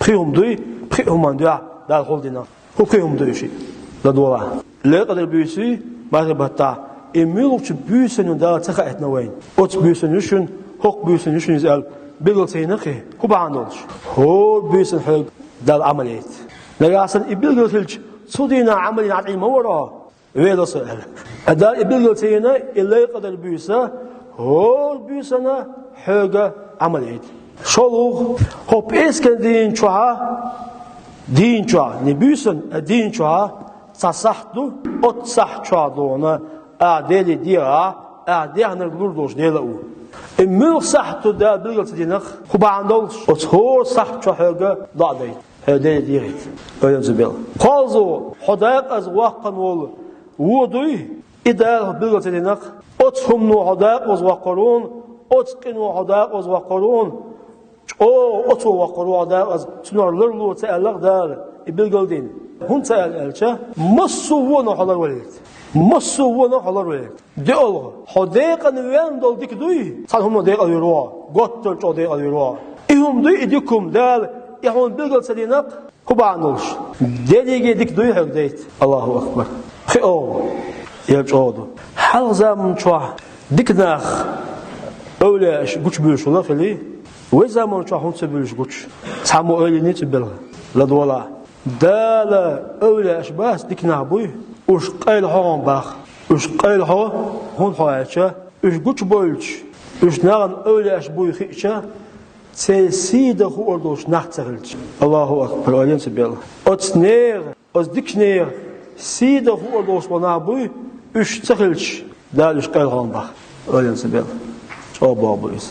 Prihumduy, prihumanduya dal holdina. Hu prihumduy şey. La dola. Le kadar büyüsü maribata. Emülükçü büyüsünün daha tıka etne veyn. Ot büyüsünün üçün, hok büyüsünün üçün izal. Bilgilseyne ki, hu bağında olur. Hu büyüsün hıg dal ameliyet. Lagasın ibilgilsilç, sudina amelin at'ilme vara. Ve da söyle. Adal ibilgilseyne illay kadar büyüse, hu büyüsüne hıga ameliyet. Şoluğ, hop esken din çuha, ne büyüsün din çuha, sasahtu, ot sah çuha doğuna, adeli diya, adiyanır lurdoş diyla u. Mülk sahtu da bilgilsi dinak, hubağında olur. Ot hor sah çuhaga dağdaydı. Deli diyet. Öyle zübel. Kalzu, hudayak az vakkan oğlu. Vuduy, idal bilgilsi dinak, ot humnu hudayak az vakkarun, ot qinu hudayak az vakkarun, otu vakkaru da az sınırlarlı teallak dar bilgildin. Hun teal elçe masuvuna halar verildi. Masuvuna halar verildi. Diyor, hudakan ven dol dikduy. San hum de alıyor. Gottor çode alıyor. İhum duy idikum dal. İhum bilgilse dinak kuban olur. Delige dikduy hagdayt. Allahu akbar. Xo. Yelç oldu. Hal zaman çwa diknah. Öyle güç büyüşüler fili. Ve zaman çahun sebülüş güç. Samu öyle ne tibel. La dola. Dala öyle aşbas dikna buy. Uş qayl hawan bax. Uş qayl ha hun hayaça. Uş güç bolç. Uş nagan öyle aş buy xiça. Seside hu ordoş nahtsalç. Allahu akbar. Öyle tibel. Otsner, os dikner. Side hu ordoş bana buy. Uş tsalç. Dal uş qayl hawan bax. Öyle tibel. O babuyuz.